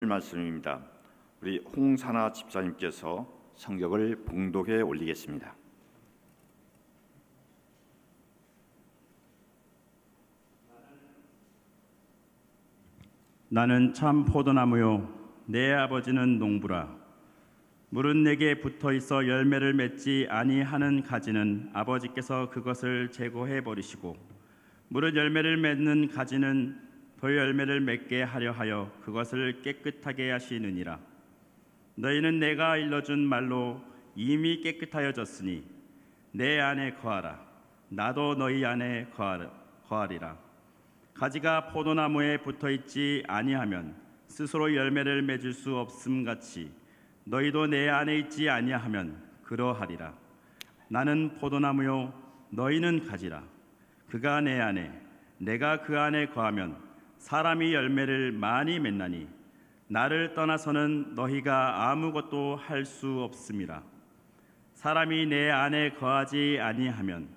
말씀입니다. 우리 홍사나 집사님께서 성경을 봉독해 올리겠습니다. 나는 참 포도나무요 내 아버지는 농부라. 물은 내게 붙어 있어 열매를 맺지 아니하는 가지는 아버지께서 그것을 제거해 버리시고, 물은 열매를 맺는 가지는 더 열매를 맺게 하려 하여 그것을 깨끗하게 하시느니라. 너희는 내가 일러준 말로 이미 깨끗하여졌으니 내 안에 거하라. 나도 너희 안에 거하리라. 가지가 포도나무에 붙어 있지 아니하면 스스로 열매를 맺을 수 없음 같이 너희도 내 안에 있지 아니하면 그러하리라. 나는 포도나무요 너희는 가지라. 그가 내 안에 내가 그 안에 거하면 사람이 열매를 많이 맺나니 나를 떠나서는 너희가 아무것도 할 수 없음이라. 사람이 내 안에 거하지 아니하면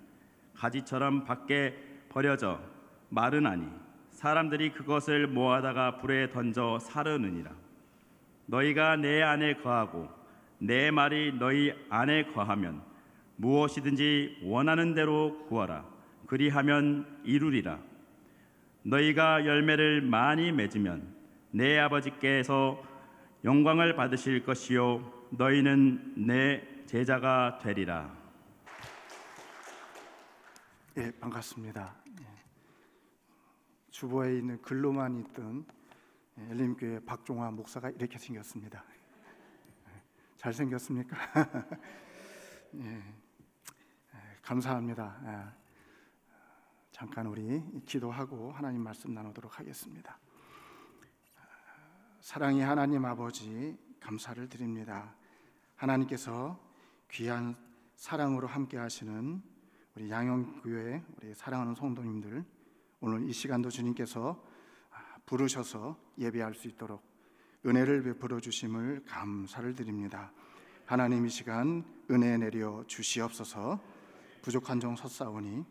가지처럼 밖에 버려져 마르나니 사람들이 그것을 모아다가 불에 던져 사르느니라. 너희가 내 안에 거하고 내 말이 너희 안에 거하면 무엇이든지 원하는 대로 구하라. 그리하면 이루리라. 너희가 열매를 많이 맺으면 내 아버지께서 영광을 받으실 것이요 너희는 내 제자가 되리라. 예, 반갑습니다. 주보에 있는 글로만 있던 엘림교회 박종화 목사가 이렇게 생겼습니다. 잘생겼습니까? 예, 감사합니다. 잠깐 우리 기도하고 하나님 말씀 나누도록 하겠습니다. 사랑의 하나님 아버지, 감사를 드립니다. 하나님께서 귀한 사랑으로 함께 하시는 우리 양영교회 우리 사랑하는 성도님들, 오늘 이 시간도 주님께서 부르셔서 예배할 수 있도록 은혜를 베풀어 주심을 감사를 드립니다. 하나님, 이 시간 은혜 내려 주시옵소서. 부족한 종 섰사오니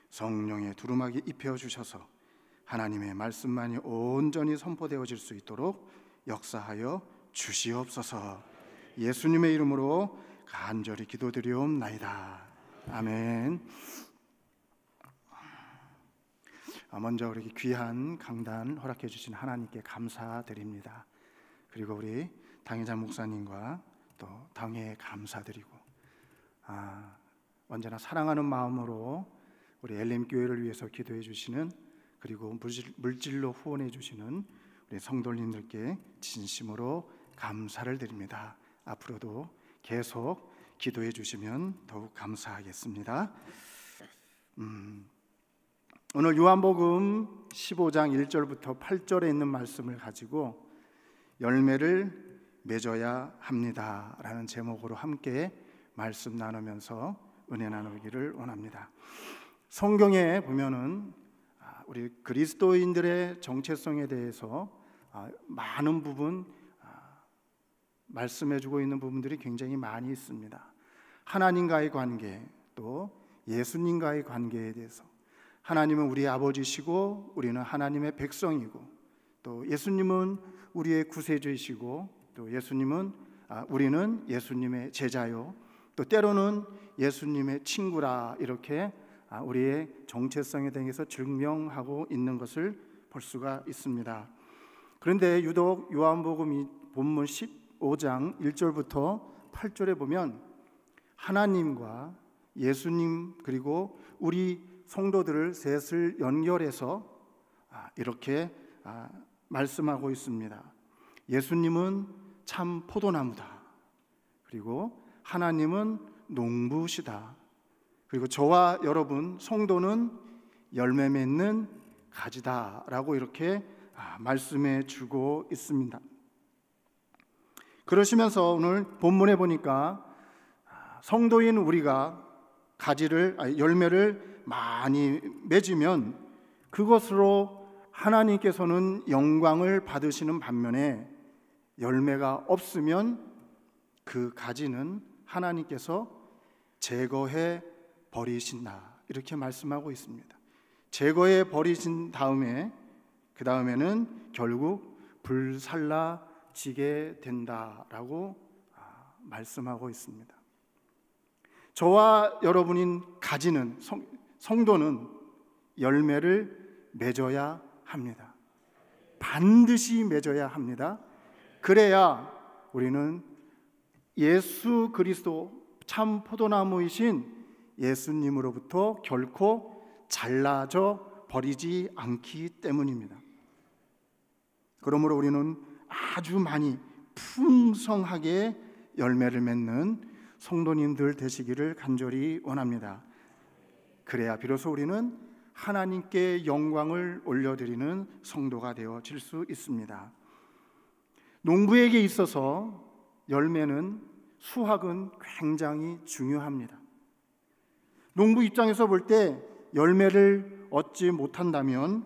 성령의 두루마기 입혀 주셔서 하나님의 말씀만이 온전히 선포되어질 수 있도록 역사하여 주시옵소서. 예수님의 이름으로 간절히 기도드리옵나이다. 아멘. 먼저 우리 귀한 강단 허락해 주신 하나님께 감사드립니다. 그리고 우리 당회장 목사님과 또 당회에 감사드리고, 언제나 사랑하는 마음으로 우리 엘림교회를 위해서 기도해 주시는, 그리고 물질로 후원해 주시는 우리 성도님들께 진심으로 감사를 드립니다. 앞으로도 계속 기도해 주시면 더욱 감사하겠습니다. 오늘 요한복음 15장 1절부터 8절에 있는 말씀을 가지고 열매를 맺어야 합니다 라는 제목으로 함께 말씀 나누면서 은혜 나누기를 원합니다. 성경에 보면은 우리 그리스도인들의 정체성에 대해서 많은 부분 말씀해주고 있는 부분들이 굉장히 많이 있습니다. 하나님과의 관계, 또 예수님과의 관계에 대해서, 하나님은 우리의 아버지시고 우리는 하나님의 백성이고, 또 예수님은 우리의 구세주이시고, 또 우리는 예수님의 제자요, 또 때로는 예수님의 친구라, 이렇게 우리의 정체성에 대해서 증명하고 있는 것을 볼 수가 있습니다. 그런데 유독 요한복음 이 본문 15장 1절부터 8절에 보면 하나님과 예수님 그리고 우리 성도들을 셋을 연결해서 이렇게 말씀하고 있습니다. 예수님은 참 포도나무다. 그리고 하나님은 농부시다. 그리고 저와 여러분 성도는 열매 맺는 가지다라고 이렇게 말씀해 주고 있습니다. 그러시면서 오늘 본문에 보니까 성도인 우리가 열매를 많이 맺으면 그것으로 하나님께서는 영광을 받으시는 반면에 열매가 없으면 그 가지는 하나님께서 제거해 버리신다, 이렇게 말씀하고 있습니다. 제거해 버리신 다음에 그 다음에는 결국 불살라 지게 된다라고 말씀하고 있습니다. 저와 여러분인 가지는 성도는 열매를 맺어야 합니다. 반드시 맺어야 합니다. 그래야 우리는 예수 그리스도 참 포도나무이신 예수님으로부터 결코 잘라져 버리지 않기 때문입니다. 그러므로 우리는 아주 많이 풍성하게 열매를 맺는 성도님들 되시기를 간절히 원합니다. 그래야 비로소 우리는 하나님께 영광을 올려드리는 성도가 되어질 수 있습니다. 농부에게 있어서 열매는 수확은 굉장히 중요합니다. 농부 입장에서 볼 때 열매를 얻지 못한다면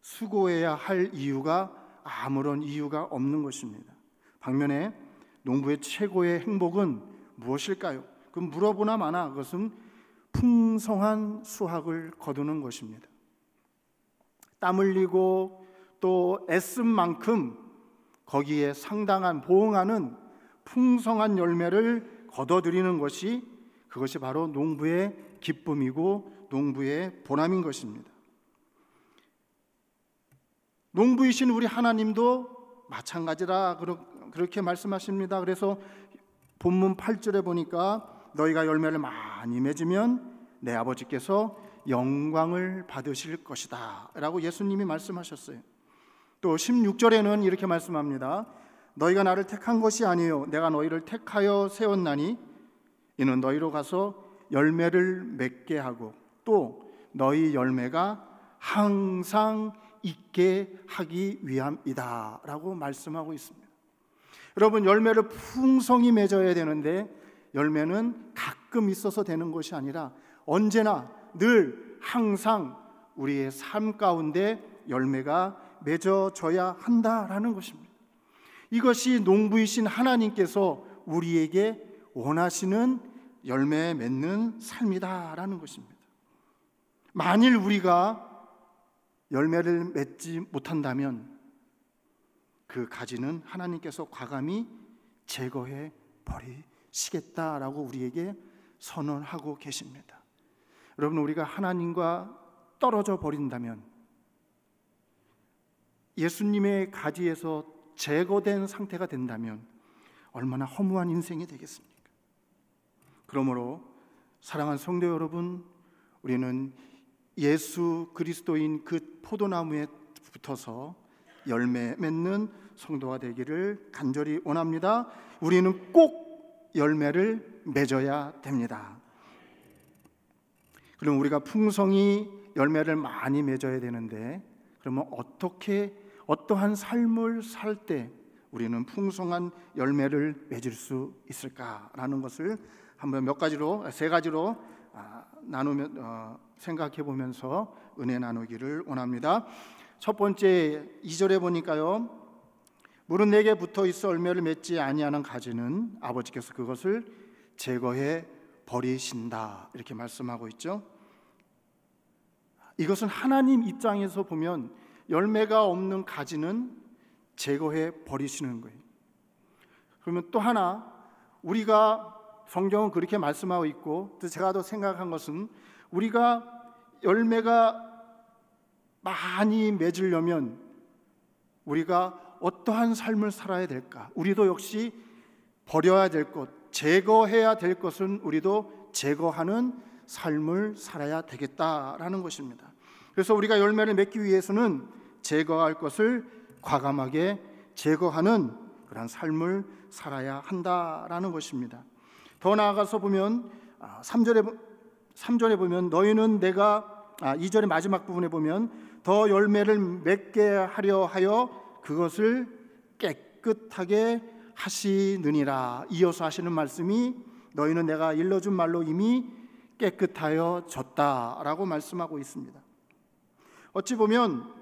수고해야 할 이유가 아무런 이유가 없는 것입니다. 반면에 농부의 최고의 행복은 무엇일까요? 그 물어보나 마나 그것은 풍성한 수확을 거두는 것입니다. 땀 흘리고 또 애쓴 만큼 거기에 상당한 보응하는 풍성한 열매를 거둬들이는 것이 그것이 바로 농부의 기쁨이고 농부의 보람인 것입니다. 농부이신 우리 하나님도 마찬가지라 그렇게 말씀하십니다. 그래서 본문 8절에 보니까 너희가 열매를 많이 맺으면 내 아버지께서 영광을 받으실 것이다 라고 예수님이 말씀하셨어요. 또 16절에는 이렇게 말씀합니다. 너희가 나를 택한 것이 아니요 내가 너희를 택하여 세웠나니 이는 너희로 가서 열매를 맺게 하고 또 너희 열매가 항상 있게 하기 위함이다 라고 말씀하고 있습니다. 여러분, 열매를 풍성히 맺어야 되는데 열매는 가끔 있어서 되는 것이 아니라 언제나 늘 항상 우리의 삶 가운데 열매가 맺어져야 한다라는 것입니다. 이것이 농부이신 하나님께서 우리에게 원하시는 열매 맺는 삶이다라는 것입니다. 만일 우리가 열매를 맺지 못한다면 그 가지는 하나님께서 과감히 제거해 버리시겠다라고 우리에게 선언하고 계십니다. 여러분, 우리가 하나님과 떨어져 버린다면 예수님의 가지에서 제거된 상태가 된다면 얼마나 허무한 인생이 되겠습니까? 그러므로 사랑하는 성도 여러분, 우리는 예수 그리스도인 그 포도나무에 붙어서 열매 맺는 성도가 되기를 간절히 원합니다. 우리는 꼭 열매를 맺어야 됩니다. 그럼 우리가 풍성히 열매를 많이 맺어야 되는데 그러면 어떠한 삶을 살 때 우리는 풍성한 열매를 맺을 수 있을까라는 것을 한번 세 가지로 나누면 생각해 보면서 은혜 나누기를 원합니다. 첫 번째 2절에 보니까요, 물은 내게 붙어 있어 열매를 맺지 아니하는 가지는 아버지께서 그것을 제거해 버리신다 이렇게 말씀하고 있죠. 이것은 하나님 입장에서 보면 열매가 없는 가지는 제거해 버리시는 거예요. 그러면 또 하나, 우리가 성경은 그렇게 말씀하고 있고 또 제가 더 생각한 것은 우리가 열매가 많이 맺으려면 우리가 어떠한 삶을 살아야 될까? 우리도 역시 버려야 될 것, 제거해야 될 것은 우리도 제거하는 삶을 살아야 되겠다라는 것입니다. 그래서 우리가 열매를 맺기 위해서는 제거할 것을 과감하게 제거하는 그런 삶을 살아야 한다라는 것입니다. 더 나아가서 보면 3절에 보면 너희는 내가 2절의 마지막 부분에 보면 더 열매를 맺게 하려 하여 그것을 깨끗하게 하시느니라. 이어서 하시는 말씀이 너희는 내가 일러준 말로 이미 깨끗하여 졌다라고 말씀하고 있습니다. 어찌 보면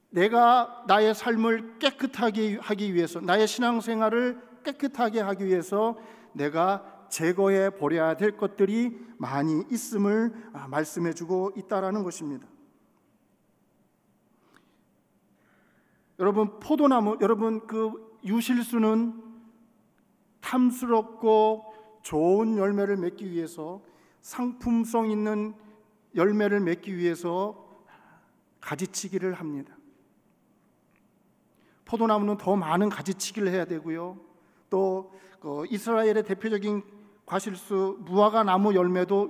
내가 나의 삶을 깨끗하게 하기 위해서, 나의 신앙생활을 깨끗하게 하기 위해서 내가 제거해 버려야 될 것들이 많이 있음을 말씀해 주고 있다라는 것입니다. 여러분 포도나무, 여러분 그 유실수는 탐스럽고 좋은 열매를 맺기 위해서, 상품성 있는 열매를 맺기 위해서 가지치기를 합니다. 포도나무는 더 많은 가지치기를 해야 되고요. 또 이스라엘의 대표적인 과실수 무화과나무도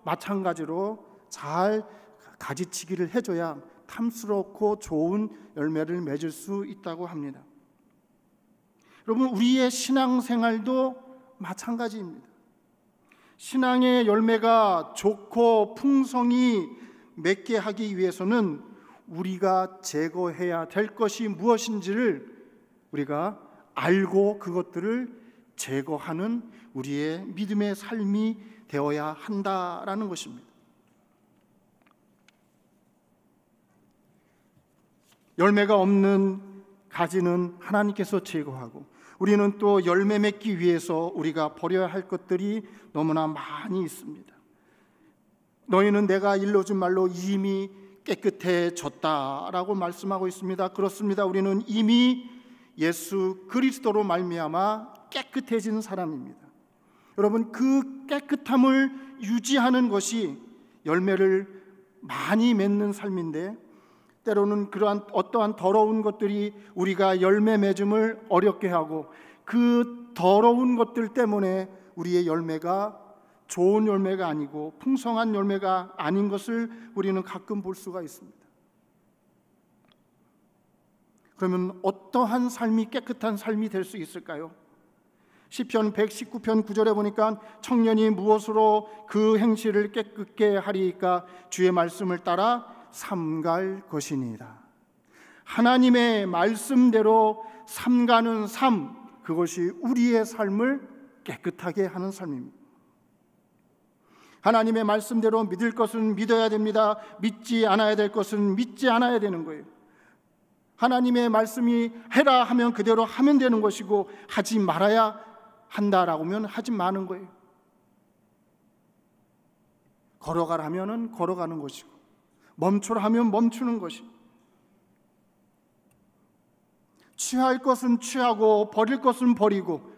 마찬가지로 잘 가지치기를 해줘야 탐스럽고 좋은 열매를 맺을 수 있다고 합니다. 여러분, 우리의 신앙생활도 마찬가지입니다. 신앙의 열매가 좋고 풍성히 맺게 하기 위해서는 우리가 제거해야 될 것이 무엇인지를 우리가 알고 그것들을 제거하는 우리의 믿음의 삶이 되어야 한다라는 것입니다. 열매가 없는 가지는 하나님께서 제거하고, 우리는 또 열매 맺기 위해서 우리가 버려야 할 것들이 너무나 많이 있습니다. 너희는 내가 일러준 말로 이미 깨끗해졌다라고 말씀하고 있습니다. 그렇습니다. 우리는 이미 예수 그리스도로 말미암아 깨끗해진 사람입니다. 여러분, 그 깨끗함을 유지하는 것이 열매를 많이 맺는 삶인데, 때로는 그러한 어떠한 더러운 것들이 우리가 열매 맺음을 어렵게 하고, 그 더러운 것들 때문에 우리의 열매가 좋은 열매가 아니고 풍성한 열매가 아닌 것을 우리는 가끔 볼 수가 있습니다. 그러면 어떠한 삶이 깨끗한 삶이 될 수 있을까요? 시편 119편 9절에 보니까 청년이 무엇으로 그 행실을 깨끗게 하리이까? 주의 말씀을 따라 삼갈 것이니이다. 하나님의 말씀대로 삼가는 삶, 그것이 우리의 삶을 깨끗하게 하는 삶입니다. 하나님의 말씀대로 믿을 것은 믿어야 됩니다. 믿지 않아야 될 것은 믿지 않아야 되는 거예요. 하나님의 말씀이 해라 하면 그대로 하면 되는 것이고, 하지 말아야 한다라고 하면 하지 마는 거예요. 걸어가라 하면은 걸어가는 것이고, 멈추라 하면 멈추는 것이, 취할 것은 취하고 버릴 것은 버리고,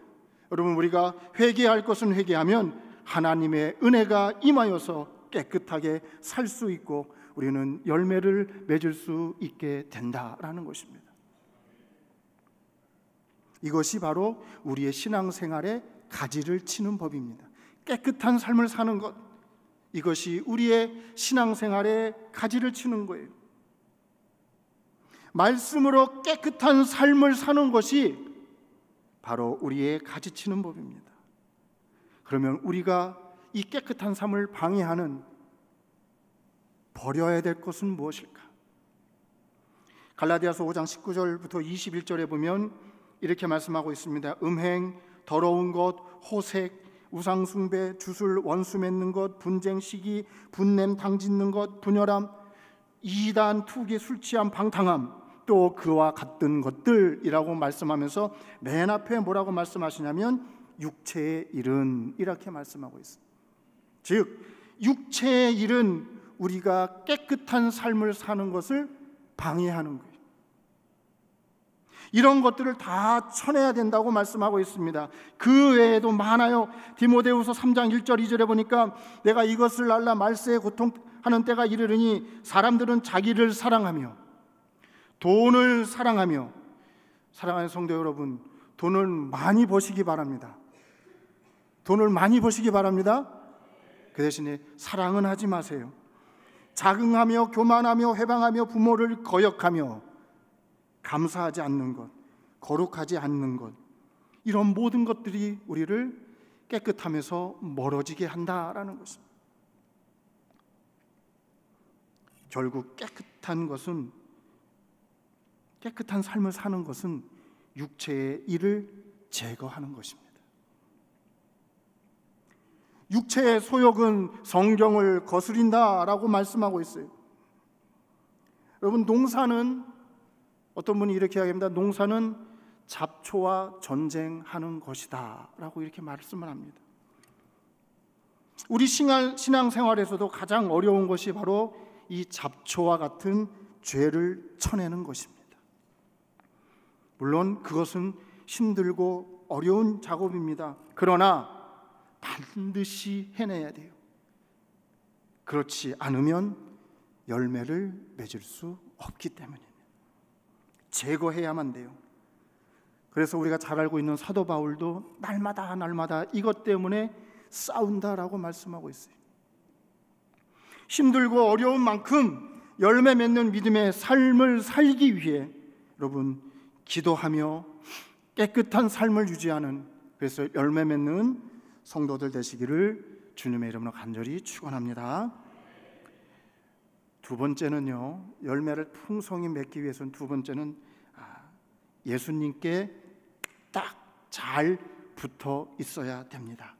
여러분, 우리가 회개할 것은 회개하면 하나님의 은혜가 임하여서 깨끗하게 살 수 있고 우리는 열매를 맺을 수 있게 된다라는 것입니다. 이것이 바로 우리의 신앙생활의 가지를 치는 법입니다. 깨끗한 삶을 사는 것, 이것이 우리의 신앙생활의 가지를 치는 거예요. 말씀으로 깨끗한 삶을 사는 것이 바로 우리의 가지치는 법입니다. 그러면 우리가 이 깨끗한 삶을 방해하는 버려야 될 것은 무엇일까? 갈라디아서 5장 19절부터 21절에 보면 이렇게 말씀하고 있습니다. 음행, 더러운 것, 호색, 우상숭배, 주술, 원수 맺는 것, 분쟁, 시기, 분냄, 당짓는 것, 분열함, 이단, 투기, 술취함, 방탕함, 또 그와 같은 것들이라고 말씀하면서 맨 앞에 뭐라고 말씀하시냐면 육체의 일은 이렇게 말씀하고 있습니다. 즉 육체의 일은 우리가 깨끗한 삶을 사는 것을 방해하는 거예요. 이런 것들을 다 쳐내야 된다고 말씀하고 있습니다. 그 외에도 많아요. 디모데후서 3장 1절 2절에 보니까 내가 이것을 알라 말세에 고통하는 때가 이르르니 사람들은 자기를 사랑하며 돈을 사랑하며, 사랑하는 성도 여러분, 돈을 많이 버시기 바랍니다. 돈을 많이 버시기 바랍니다. 그 대신에 사랑은 하지 마세요. 자긍하며 교만하며 회방하며 부모를 거역하며 감사하지 않는 것, 거룩하지 않는 것, 이런 모든 것들이 우리를 깨끗함에서 멀어지게 한다라는 것입니다. 결국 깨끗한 삶을 사는 것은 육체의 일을 제거하는 것입니다. 육체의 소욕은 성경을 거스린다라고 말씀하고 있어요. 여러분, 농사는 어떤 분이 이렇게 이야기합니다. 농사는 잡초와 전쟁하는 것이다 라고 이렇게 말씀을 합니다. 우리 신앙생활에서도 가장 어려운 것이 바로 이 잡초와 같은 죄를 쳐내는 것입니다. 물론 그것은 힘들고 어려운 작업입니다. 그러나 반드시 해내야 돼요. 그렇지 않으면 열매를 맺을 수 없기 때문입니다. 제거해야만 돼요. 그래서 우리가 잘 알고 있는 사도 바울도 날마다 이것 때문에 싸운다라고 말씀하고 있어요. 힘들고 어려운 만큼 열매 맺는 믿음의 삶을 살기 위해 여러분 기도하며 깨끗한 삶을 유지하는, 그래서 열매 맺는 성도들 되시기를 주님의 이름으로 간절히 축원합니다. 두 번째는요, 열매를 풍성히 맺기 위해서는 두 번째는 예수님께 딱 잘 붙어 있어야 됩니다.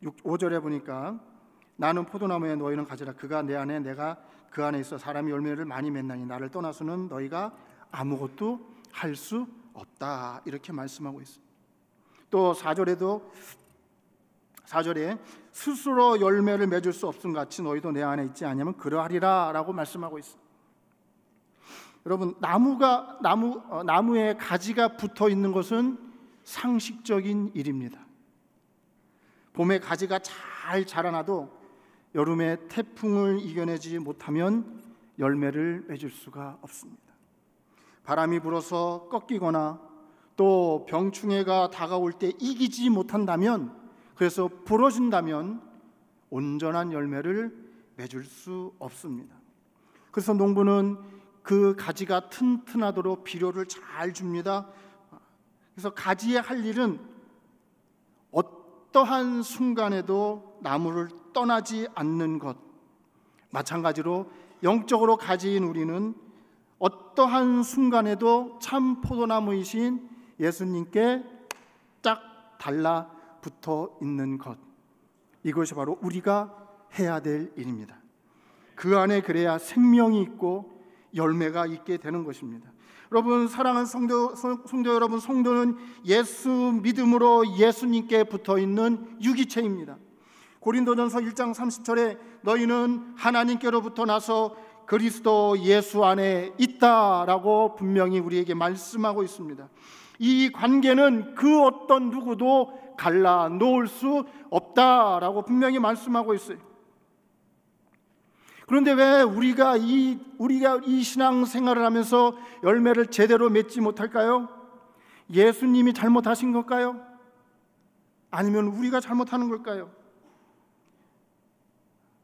5절에 보니까 나는 포도나무에 너희는 가지라. 그가 내 안에 내가 그 안에 있어 사람이 열매를 많이 맺나니 나를 떠나서는 너희가 아무것도 할 수 없다. 이렇게 말씀하고 있습니다. 또 4절에 스스로 열매를 맺을 수 없음 같이 너희도 내 안에 있지 않으면 그러하리라 라고 말씀하고 있습니다. 여러분 나무에 가지가 붙어 있는 것은 상식적인 일입니다. 봄에 가지가 잘 자라나도 여름에 태풍을 이겨내지 못하면 열매를 맺을 수가 없습니다. 바람이 불어서 꺾이거나 또 병충해가 다가올 때 이기지 못한다면, 그래서 부러진다면 온전한 열매를 맺을 수 없습니다. 그래서 농부는 그 가지가 튼튼하도록 비료를 잘 줍니다. 그래서 가지의 할 일은 어떠한 순간에도 나무를 떠나지 않는 것, 마찬가지로 영적으로 가지인 우리는 어떠한 순간에도 참 포도나무이신 예수님께 딱 달라붙어 있는 것, 이것이 바로 우리가 해야 될 일입니다. 그 안에 그래야 생명이 있고 열매가 있게 되는 것입니다. 여러분, 사랑하는 성도 여러분, 성도는 예수 믿음으로 예수님께 붙어있는 유기체입니다. 고린도전서 1장 30절에 너희는 하나님께로부터 나서 그리스도 예수 안에 있다라고 분명히 우리에게 말씀하고 있습니다. 이 관계는 그 어떤 누구도 갈라 놓을 수 없다라고 분명히 말씀하고 있어요. 그런데 왜 우리가 이 신앙생활을 하면서 열매를 제대로 맺지 못할까요? 예수님이 잘못하신 걸까요? 아니면 우리가 잘못하는 걸까요?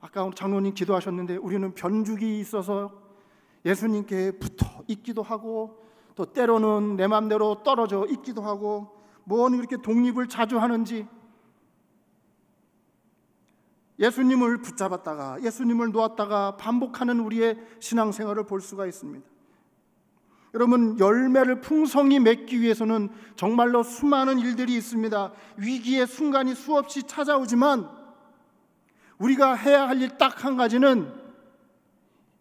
아까 장로님 기도하셨는데 우리는 변죽이 있어서 예수님께 붙어 있기도 하고 또 때로는 내 마음대로 떨어져 있기도 하고 뭔 이렇게 독립을 자주 하는지, 예수님을 붙잡았다가 예수님을 놓았다가 반복하는 우리의 신앙생활을 볼 수가 있습니다. 여러분, 열매를 풍성히 맺기 위해서는 정말로 수많은 일들이 있습니다. 위기의 순간이 수없이 찾아오지만 우리가 해야 할 일 딱 한 가지는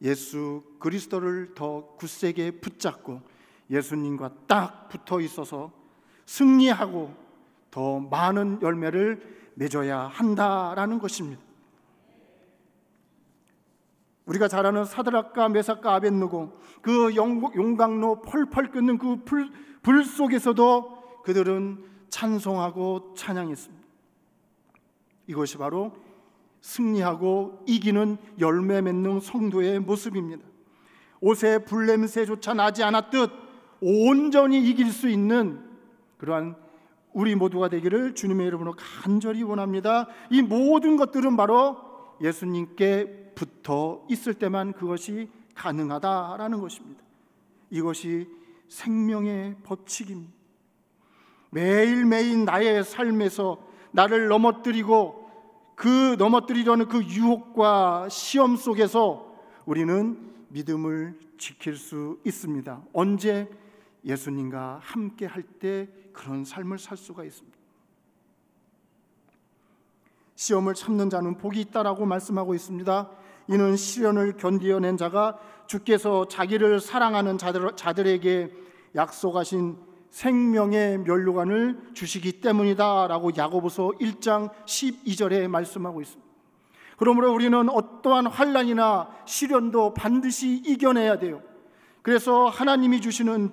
예수 그리스도를 더 굳세게 붙잡고 예수님과 딱 붙어 있어서 승리하고 더 많은 열매를 맺어야 한다라는 것입니다. 우리가 잘 아는 사드락과 메삭과 아벳느고, 그 용광로 펄펄 끓는 그 불 속에서도 그들은 찬송하고 찬양했습니다. 이것이 바로 승리하고 이기는 열매 맺는 성도의 모습입니다. 옷에 불냄새조차 나지 않았듯 온전히 이길 수 있는 그러한 우리 모두가 되기를 주님의 이름으로 간절히 원합니다. 이 모든 것들은 바로 예수님께 붙어 있을 때만 그것이 가능하다라는 것입니다. 이것이 생명의 법칙입니다. 매일매일 나의 삶에서 나를 넘어뜨리려는 그 유혹과 시험 속에서 우리는 믿음을 지킬 수 있습니다. 언제? 예수님과 함께 할 때 그런 삶을 살 수가 있습니다. 시험을 참는 자는 복이 있다라고 말씀하고 있습니다. 이는 시련을 견디어낸 자가 주께서 자기를 사랑하는 자들에게 약속하신 생명의 면류관을 주시기 때문이다 라고 야고보서 1장 12절에 말씀하고 있습니다. 그러므로 우리는 어떠한 환난이나 시련도 반드시 이겨내야 돼요. 그래서 하나님이 주시는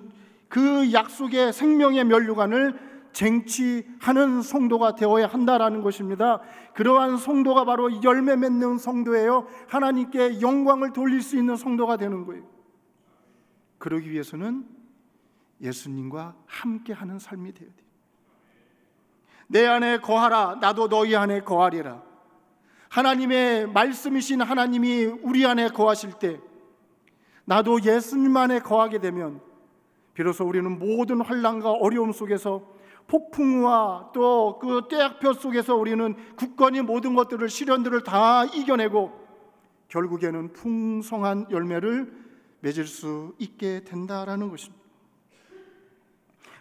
그 약속의 생명의 면류관을 쟁취하는 성도가 되어야 한다라는 것입니다. 그러한 성도가 바로 열매 맺는 성도예요. 하나님께 영광을 돌릴 수 있는 성도가 되는 거예요. 그러기 위해서는 예수님과 함께하는 삶이 되어야 돼요. 내 안에 거하라, 나도 너희 안에 거하리라. 하나님의 말씀이신 하나님이 우리 안에 거하실 때 나도 예수님 안에 거하게 되면 비로소 우리는 모든 환난과 어려움 속에서, 폭풍우와 또 그 떼약볕 속에서 우리는 굳건히 모든 것들을, 시련들을 다 이겨내고 결국에는 풍성한 열매를 맺을 수 있게 된다라는 것입니다.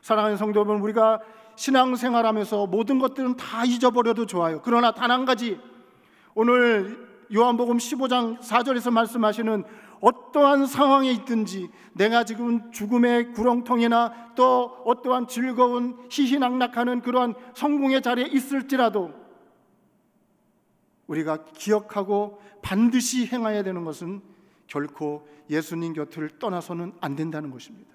사랑하는 성도 여러분, 우리가 신앙생활하면서 모든 것들은 다 잊어버려도 좋아요. 그러나 단 한 가지, 오늘 요한복음 15장 4절에서 말씀하시는 어떠한 상황에 있든지, 내가 지금 죽음의 구렁텅이나 또 어떠한 즐거운 희희낙낙하는 그러한 성공의 자리에 있을지라도 우리가 기억하고 반드시 행해야 되는 것은 결코 예수님 곁을 떠나서는 안 된다는 것입니다.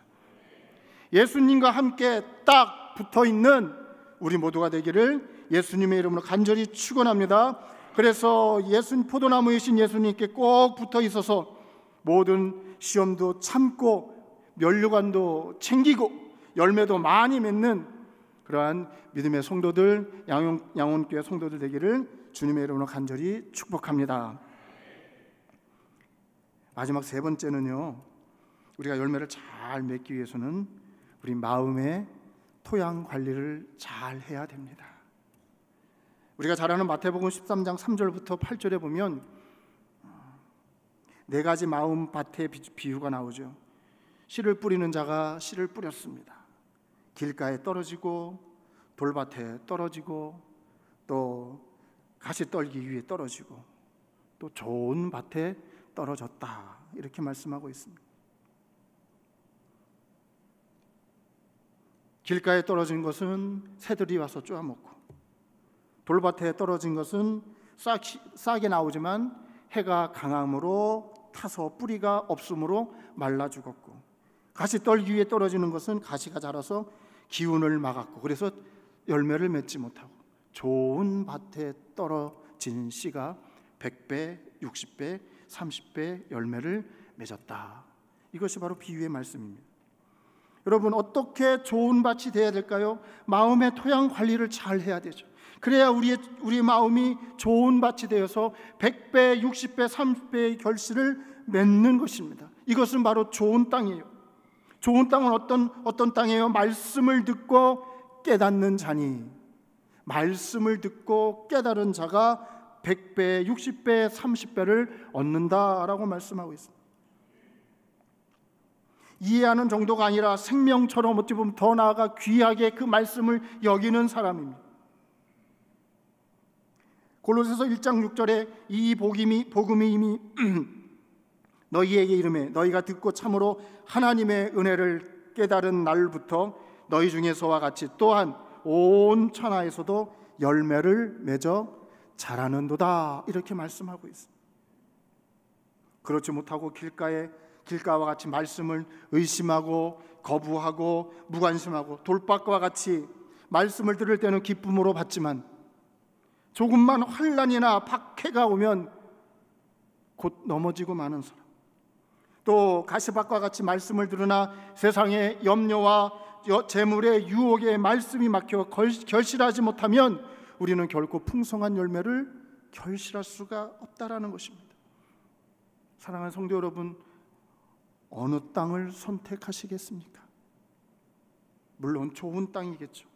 예수님과 함께 딱 붙어있는 우리 모두가 되기를 예수님의 이름으로 간절히 축원합니다. 그래서 포도나무이신 예수님께 꼭 붙어 있어서 모든 시험도 참고 면류관도 챙기고 열매도 많이 맺는 그러한 믿음의 성도들, 양원교회 성도들 되기를 주님의 이름으로 간절히 축복합니다. 마지막 세 번째는요, 우리가 열매를 잘 맺기 위해서는 우리 마음의 토양 관리를 잘 해야 됩니다. 우리가 잘 아는 마태복음 13장 3절부터 8절에 보면 네 가지 마음 밭의 비유가 나오죠. 씨를 뿌리는 자가 씨를 뿌렸습니다. 길가에 떨어지고 돌밭에 떨어지고 또 가시떨기 위에 떨어지고 또 좋은 밭에 떨어졌다, 이렇게 말씀하고 있습니다. 길가에 떨어진 것은 새들이 와서 쪼아먹고, 돌밭에 떨어진 것은 싹이 나오지만 해가 강함으로 타서 뿌리가 없으므로 말라 죽었고, 가시떨기 위에 떨어지는 것은 가시가 자라서 기운을 막았고, 그래서 열매를 맺지 못하고, 좋은 밭에 떨어진 씨가 100배, 60배, 30배 열매를 맺었다. 이것이 바로 비유의 말씀입니다. 여러분, 어떻게 좋은 밭이 되어야 될까요? 마음의 토양 관리를 잘 해야 되죠. 그래야 우리 마음이 좋은 밭이 되어서 100배, 60배, 30배의 결실을 맺는 것입니다. 이것은 바로 좋은 땅이에요. 좋은 땅은 어떤 땅이에요? 말씀을 듣고 깨닫는 자니, 말씀을 듣고 깨달은 자가 100배, 60배, 30배를 얻는다라고 말씀하고 있습니다. 이해하는 정도가 아니라 생명처럼, 어찌 보면 더 나아가 귀하게 그 말씀을 여기는 사람입니다. 골로새서 1장 6절에 이 복음이 이미 너희에게 이르매 너희가 듣고 참으로 하나님의 은혜를 깨달은 날부터 너희 중에서와 같이 또한 온 천하에서도 열매를 맺어 자라는도다, 이렇게 말씀하고 있습니다. 그렇지 못하고 길가와 같이 말씀을 의심하고 거부하고 무관심하고 돌밭과 같이 말씀을 들을 때는 기쁨으로 받지만 조금만 환난이나 박해가 오면 곧 넘어지고 마는 사람, 또 가시밭과 같이 말씀을 들으나 세상의 염려와 재물의 유혹에 말씀이 막혀 결실하지 못하면 우리는 결코 풍성한 열매를 결실할 수가 없다라는 것입니다. 사랑하는 성도 여러분, 어느 땅을 선택하시겠습니까? 물론 좋은 땅이겠죠.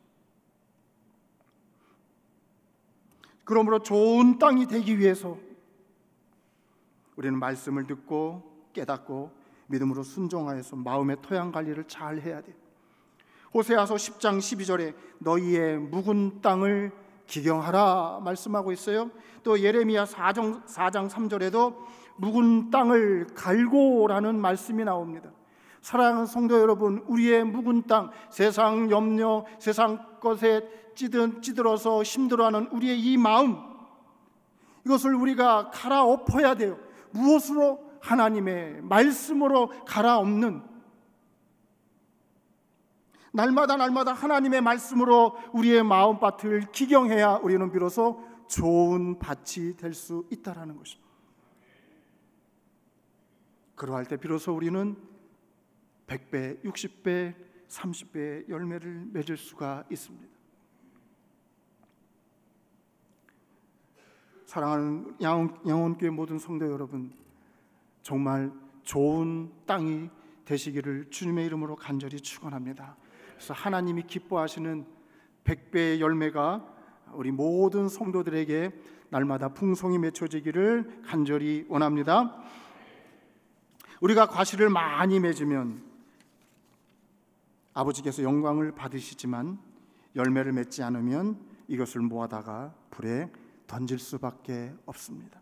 그러므로 좋은 땅이 되기 위해서 우리는 말씀을 듣고 깨닫고 믿음으로 순종하여서 마음의 토양 관리를 잘 해야 돼요. 호세아서 10장 12절에 너희의 묵은 땅을 기경하라 말씀하고 있어요. 또 예레미야 4장 3절에도 묵은 땅을 갈고라는 말씀이 나옵니다. 사랑하는 성도 여러분, 우리의 묵은 땅, 세상 염려, 세상 것에 찌들어서 힘들어하는 우리의 이 마음, 이것을 우리가 갈아엎어야 돼요. 무엇으로? 하나님의 말씀으로 갈아엎는, 날마다 하나님의 말씀으로 우리의 마음밭을 기경해야 우리는 비로소 좋은 밭이 될 수 있다라는 것입니다. 그러할 때 비로소 우리는 100배, 60배, 30배의 열매를 맺을 수가 있습니다. 사랑하는 양원교회 모든 성도 여러분, 정말 좋은 땅이 되시기를 주님의 이름으로 간절히 축원합니다. 그래서 하나님이 기뻐하시는 100배의 열매가 우리 모든 성도들에게 날마다 풍성히 맺혀지기를 간절히 원합니다. 우리가 과실을 많이 맺으면 아버지께서 영광을 받으시지만 열매를 맺지 않으면 이것을 모아다가 불에 던질 수밖에 없습니다.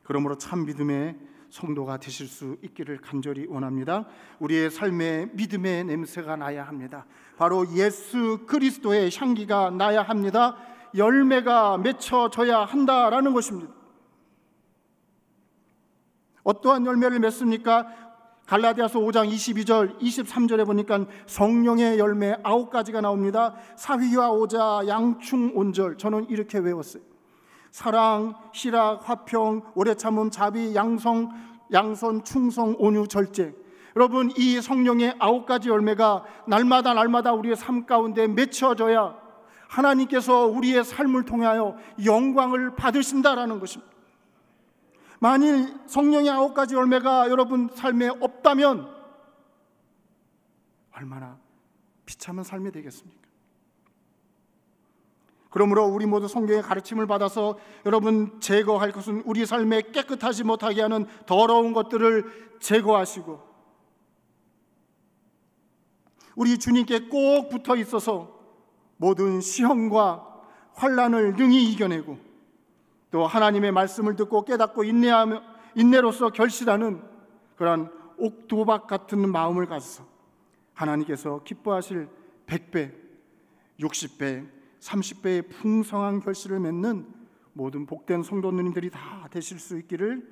그러므로 참 믿음의 성도가 되실 수 있기를 간절히 원합니다. 우리의 삶에 믿음의 냄새가 나야 합니다. 바로 예수 그리스도의 향기가 나야 합니다. 열매가 맺혀져야 한다라는 것입니다. 어떠한 열매를 맺습니까? 갈라디아서 5장 22절 23절에 보니까 성령의 열매 9가지가 나옵니다. 사위와 오자, 양충, 온절. 저는 이렇게 외웠어요. 사랑, 희락, 화평, 오래 참음, 자비, 양선, 충성, 온유, 절제. 여러분, 이 성령의 9가지 열매가 날마다 우리의 삶 가운데 맺혀져야 하나님께서 우리의 삶을 통하여 영광을 받으신다라는 것입니다. 만일 성령의 9가지 열매가 여러분 삶에 없다면 얼마나 비참한 삶이 되겠습니까? 그러므로 우리 모두 성경의 가르침을 받아서 여러분 제거할 것은 우리 삶에 깨끗하지 못하게 하는 더러운 것들을 제거하시고 우리 주님께 꼭 붙어 있어서 모든 시험과 환난을 능히 이겨내고 또 하나님의 말씀을 듣고 깨닫고 인내로서 결실하는 그러한 옥도박 같은 마음을 가져서 하나님께서 기뻐하실 100배, 60배, 30배의 풍성한 결실을 맺는 모든 복된 성도 누님들이 다 되실 수 있기를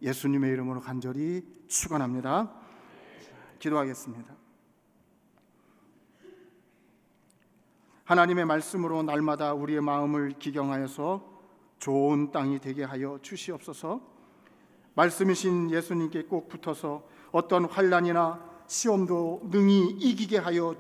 예수님의 이름으로 간절히 축원합니다. 기도하겠습니다. 하나님의 말씀으로 날마다 우리의 마음을 기경하여서 좋은 땅이 되게 하여 주시옵소서. 말씀이신 예수님께 꼭 붙어서 어떤 환난이나 시험도 능히 이기게 하여